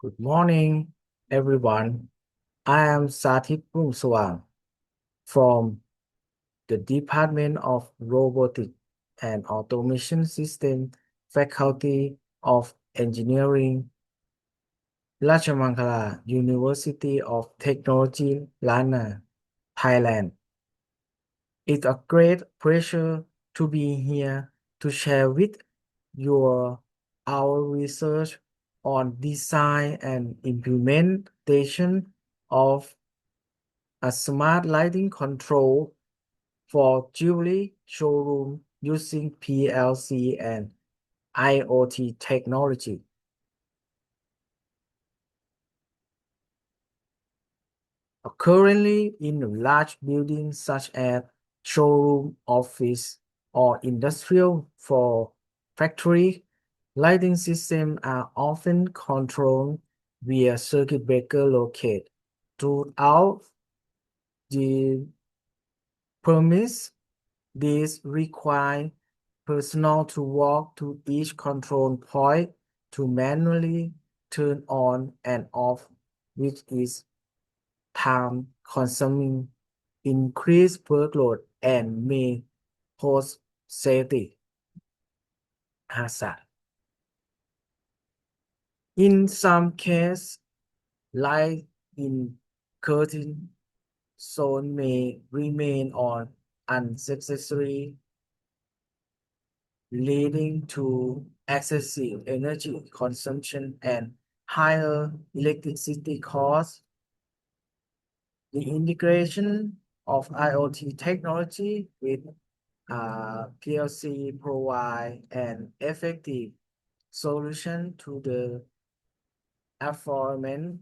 Good morning, everyone. I am Sathit Pungsawang from the Department of Robotics and Automation System, Faculty of Engineering, Rajamangala University of Technology, Lana, Thailand. It's a great pleasure to be here to share with you our research on design and implementation of a smart lighting control for jewelry showroom using PLC and IoT technology. Currently, in large buildings such as showroom, office, or industrial for factory, lighting systems are often controlled via circuit breaker located throughout the premise. This requires personnel to walk to each control point to manually turn on and off, which is time consuming, increased workload, and may pose safety hazard. In some cases, light in curtain zone may remain on unsuccessfully, leading to excessive energy consumption and higher electricity costs. The integration of IoT technology with PLC provide an effective solution to the aforementioned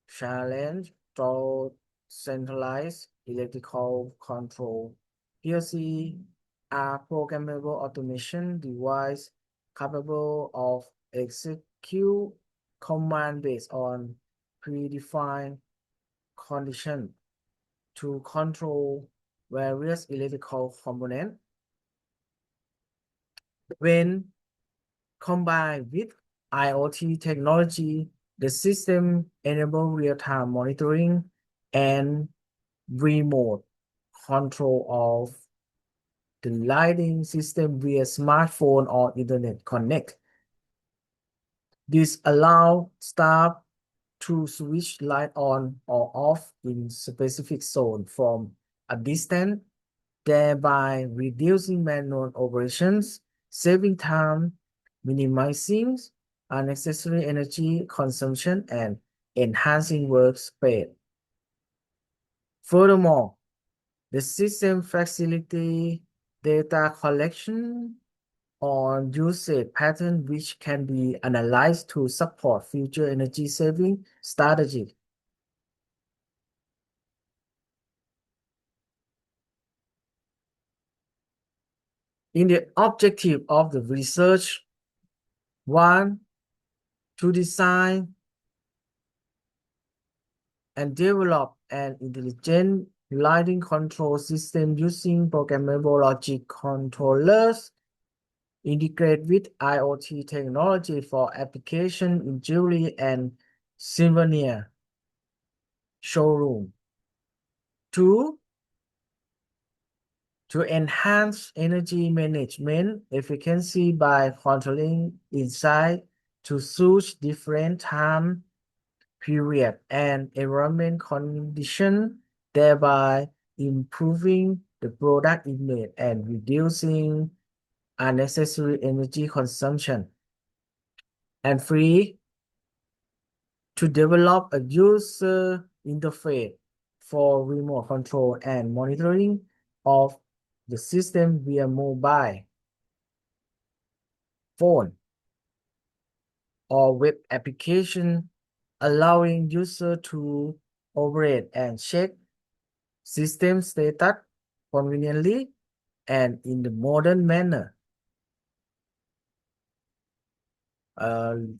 challenge through centralized electrical control. PLC are programmable automation device capable of execute command based on predefined conditions to control various electrical components. When combined with IoT technology, the system enables real-time monitoring and remote control of the lighting system via smartphone or internet connect. This allows staff to switch light on or off in specific zone from a distance, thereby reducing manual operations, saving time, minimizing unnecessary energy consumption, and enhancing workspace. Furthermore, the system facilitates data collection on usage pattern which can be analyzed to support future energy saving strategy. In the objective of the research, one, to design and develop an intelligent lighting control system using programmable logic controllers, integrate with IoT technology for application in jewelry and souvenir showroom. Two, to enhance energy management efficiency by controlling inside to suit different time period and environment condition, thereby improving the product image and reducing unnecessary energy consumption. And three, to develop a user interface for remote control and monitoring of the system via mobile phone or web application, allowing user to operate and check system status conveniently and in the modern manner.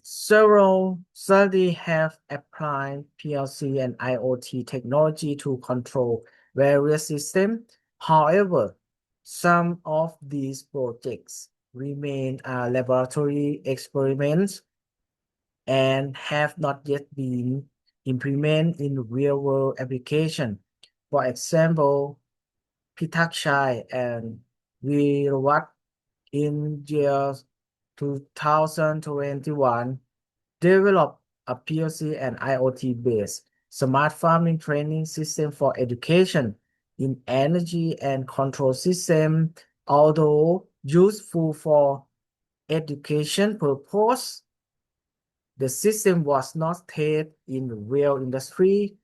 Several studies have applied PLC and IoT technology to control various systems. However, some of these projects remain laboratory experiments and have not yet been implemented in real-world application. For example, Pitakshai and Virawat in year 2021 developed a PLC and IoT-based smart farming training system for education in energy and control system. Although useful for education purpose, the system was not tested in real industry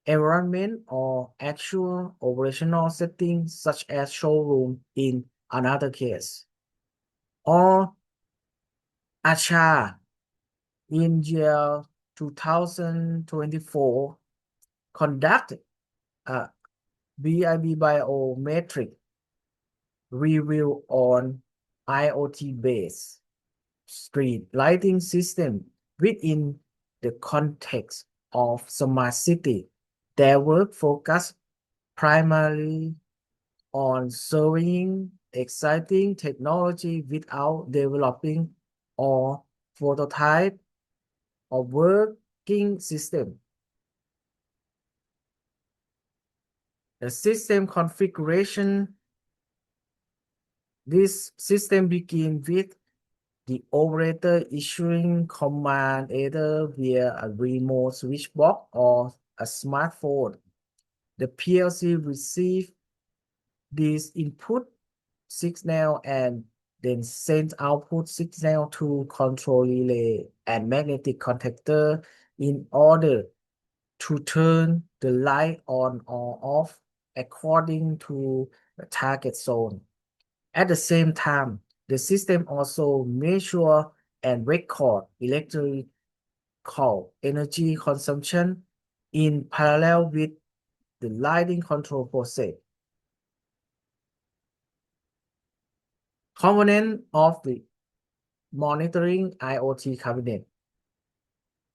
environment or actual operational settings such as showroom in another case. Or Acha in year 2024 conducted a BIB biometric review on IoT-based street lighting system within the context of smart city. Their work focused primarily on serving exciting technology without developing or prototype or working system. The system configuration. This system begins with the operator issuing command either via a remote switch box or a smartphone. The PLC receives this input signal and then sends output signal to control relay and magnetic contactor in order to turn the light on or off according to the target zone. At the same time, the system also measures and records electrical energy consumption in parallel with the lighting control process. Component of the monitoring IoT cabinet.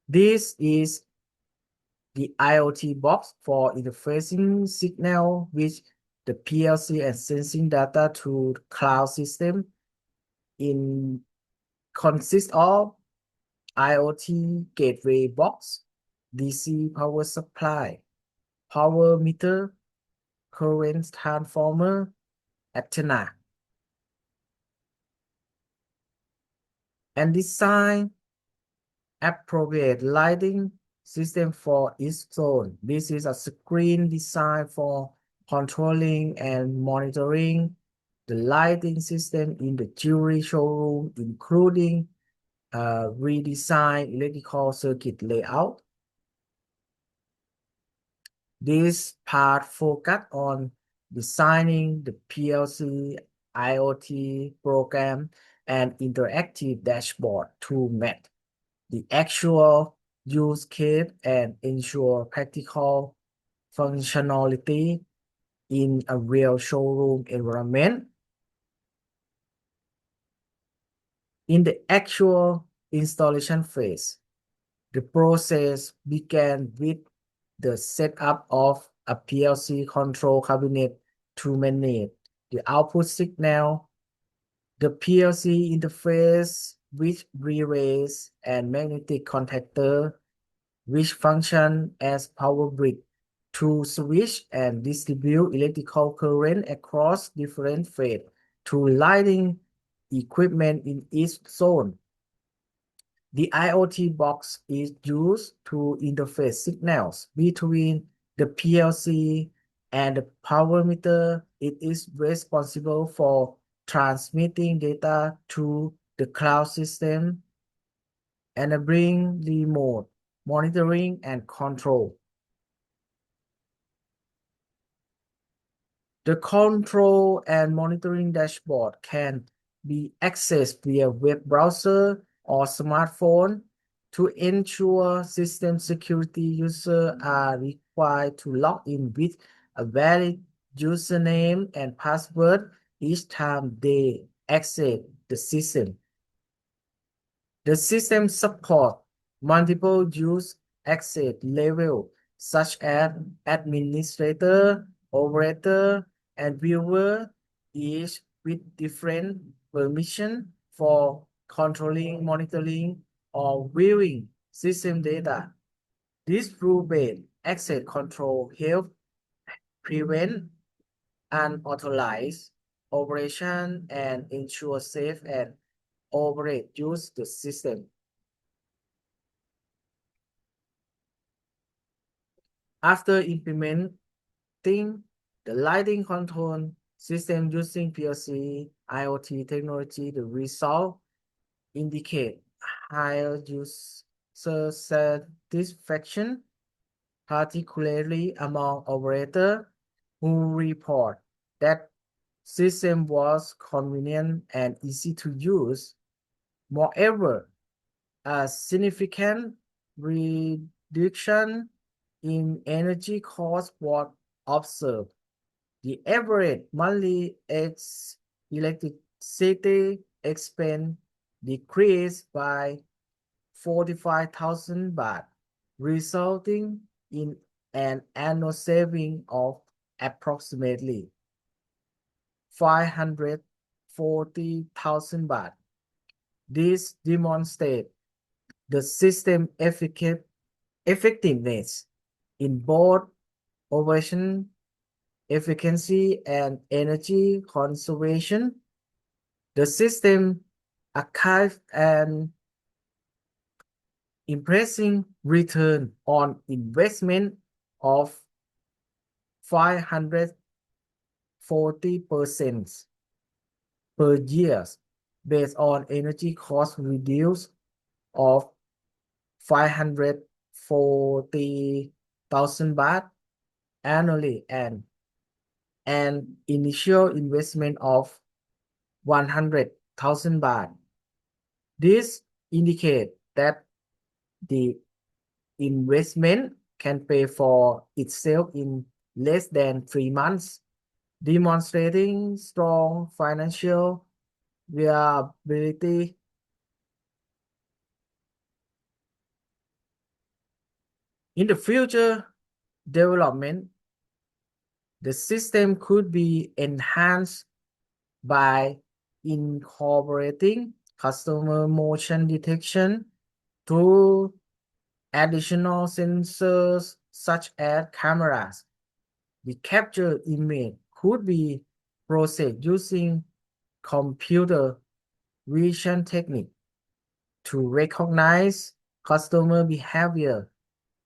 This is the IoT box for interfacing signal with the PLC and sensing data to the cloud system. In consists of IoT gateway box, DC power supply, power meter, current transformer, antenna, and design appropriate lighting system for each zone. This is a screen designed for controlling and monitoring the lighting system in the jewelry showroom, including redesigned electrical circuit layout. This part focus on designing the PLC IoT program and interactive dashboard to match the actual use case and ensure practical functionality in a real showroom environment. In the actual installation phase, the process began with the setup of a PLC control cabinet to manage the output signal, the PLC interface with relays and magnetic contactor, which function as power grid to switch and distribute electrical current across different phases to lighting equipment in each zone. The IoT box is used to interface signals between the PLC and the power meter. It is responsible for transmitting data to the cloud system, enabling remote monitoring and control. The control and monitoring dashboard can be accessed via web browser or smartphone. To ensure system security, users are required to log in with a valid username and password each time they access the system. The system supports multiple use access levels such as administrator, operator, and viewer, each with different permission for controlling, monitoring, or viewing system data. This rule-based access control helps prevent unauthorized operation and ensure safe and operate use the system. After implementing the lighting control system using PLC IoT technology, the result indicate higher user satisfaction, particularly among operators who report that system was convenient and easy to use. Moreover, a significant reduction in energy costs was observed. The average monthly electricity expense decreased by 45,000 baht, resulting in an annual saving of approximately 540,000 baht. This demonstrates the system effectiveness in both operation efficiency and energy conservation. The system achieved an impressive return on investment of 540% per year based on energy cost reduced of 540,000 baht annually and an initial investment of 100,000 baht. This indicates that the investment can pay for itself in less than 3 months, demonstrating strong financial viability. In the future development, the system could be enhanced by incorporating customer motion detection through additional sensors such as cameras. The captured image could be processed using computer vision technique to recognize customer behavior.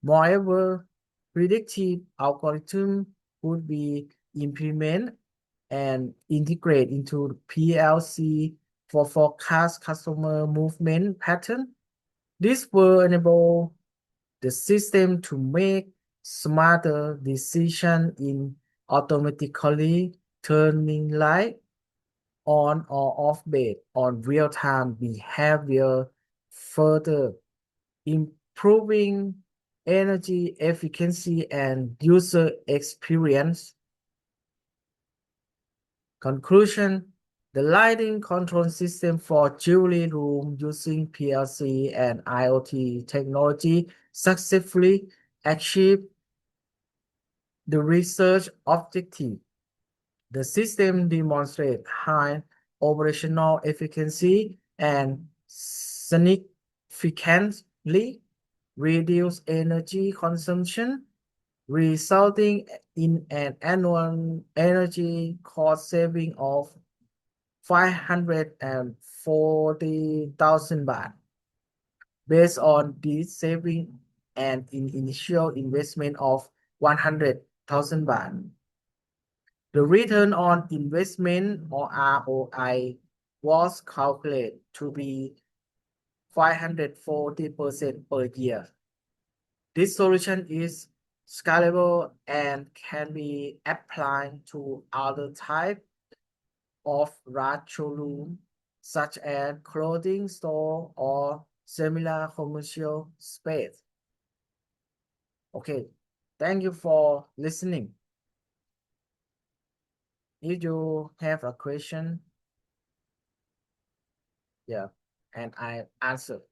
Moreover, predictive algorithm could be implemented and integrated into PLC for forecast customer movement pattern. This will enable the system to make smarter decisions in automatically turning light on or off based on real-time behavior, further improving energy efficiency and user experience. Conclusion: the lighting control system for jewelry room using PLC and IoT technology successfully achieved the research objective. The system demonstrates high operational efficiency and significantly reduced energy consumption, resulting in an annual energy cost saving of 540,000 baht. Based on this saving and in initial investment of 100,000 baht, the return on investment or ROI was calculated to be 540% per year. This solution is scalable and can be applied to other types of large showroom, such as clothing store or similar commercial space. Okay, thank you for listening. If you have a question, yeah, and I answer.